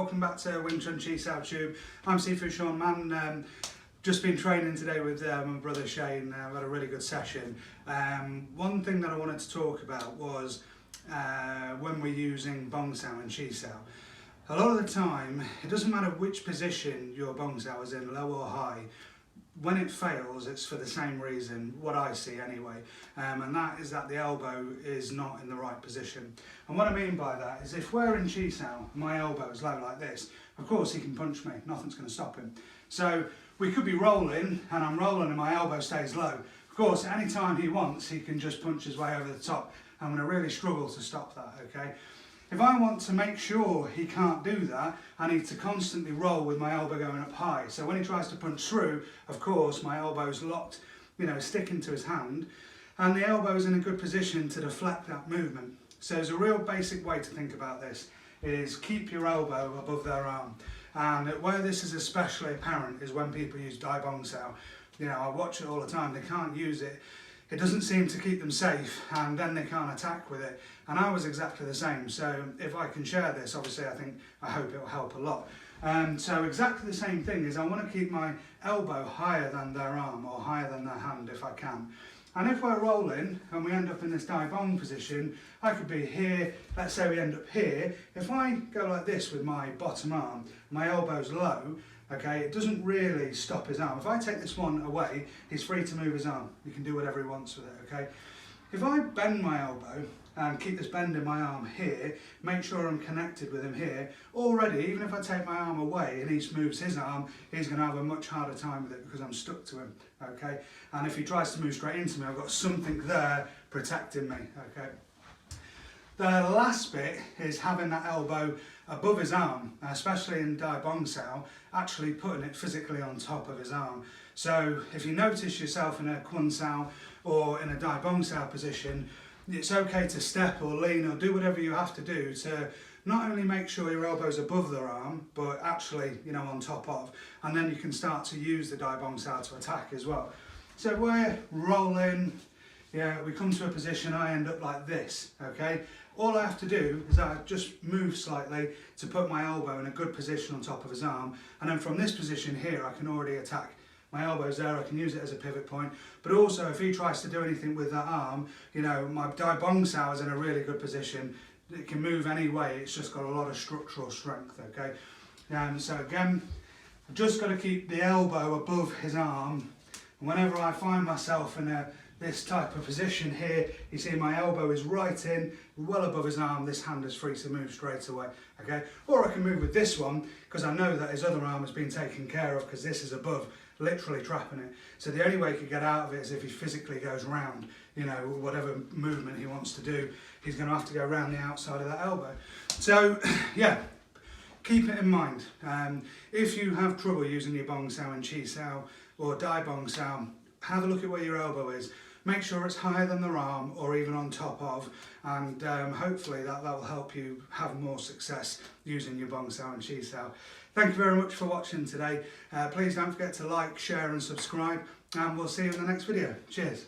welcome back to Wing Chun Chi Sao Tube. I'm Sifu Sean Man. Just been training today with my brother Shane. I've had a really good session. One thing that I wanted to talk about was when we're using Bong Sau and Chi Sao. A lot of the time, it doesn't matter which position your Bong Sau is in, low or high. When it fails, it's for the same reason, what I see anyway, and that is that the elbow is not in the right position. And what I mean by that is if we're in Chi Sao, my elbow is low like this, of course he can punch me, nothing's going to stop him. So we could be rolling, and I'm rolling and my elbow stays low. Of course, anytime he wants, he can just punch his way over the top. I'm going to really struggle to stop that, okay? If I want to make sure he can't do that, I need to constantly roll with my elbow going up high. So when he tries to punch through, of course, my elbow's locked, sticking to his hand, and the elbow's in a good position to deflect that movement. So there's a real basic way to think about this, is keep your elbow above their arm. And where this is especially apparent is when people use Dai Bong Sau. I watch it all the time, they can't use it. It doesn't seem to keep them safe, and then they can't attack with it. And I was exactly the same, so if I can share this, obviously I hope it will help a lot. So exactly the same thing is I want to keep my elbow higher than their arm, or higher than their hand if I can. And if we're rolling and we end up in this Dai Bong position, I could be here, let's say we end up here. If I go like this with my bottom arm, my elbow's low, okay, it doesn't really stop his arm. If I take this one away, he's free to move his arm. He can do whatever he wants with it, okay? If I bend my elbow and keep this bend in my arm here, make sure I'm connected with him here, already, even if I take my arm away and he moves his arm, he's going to have a much harder time with it because I'm stuck to him, okay? And if he tries to move straight into me, I've got something there protecting me, okay? The last bit is having that elbow above his arm, especially in Dai Bong Sau, actually putting it physically on top of his arm. So if you notice yourself in a Kwun Sau or in a Dai Bong Sau position, it's okay to step or lean or do whatever you have to do to not only make sure your elbow's above their arm, but actually, on top of, and then you can start to use the Dai Bong Sau to attack as well. So we're rolling, we come to a position, I end up like this, okay? All I have to do is I just move slightly to put my elbow in a good position on top of his arm, and then from this position here I can already attack. My elbow's there, I can use it as a pivot point, but also if he tries to do anything with that arm, my Dai Bong Sau is in a really good position. It can move any way, it's just got a lot of structural strength, okay? So again, I've just got to keep the elbow above his arm, and whenever I find myself in this type of position here, you see my elbow is right in, well above his arm, this hand is free to move straight away, okay? Or I can move with this one, because I know that his other arm has been taken care of, because this is above, literally trapping it. So the only way he could get out of it is if he physically goes round, whatever movement he wants to do, he's going to have to go around the outside of that elbow. So, yeah, keep it in mind. If you have trouble using your Bong Sau and Chi Sao, or Dai Bong Sau, have a look at where your elbow is. Make sure it's higher than their arm or even on top of, and hopefully that will help you have more success using your Bong Sau and Chi Sao. Thank you very much for watching today. Please don't forget to like, share and subscribe, and we'll see you in the next video. Cheers.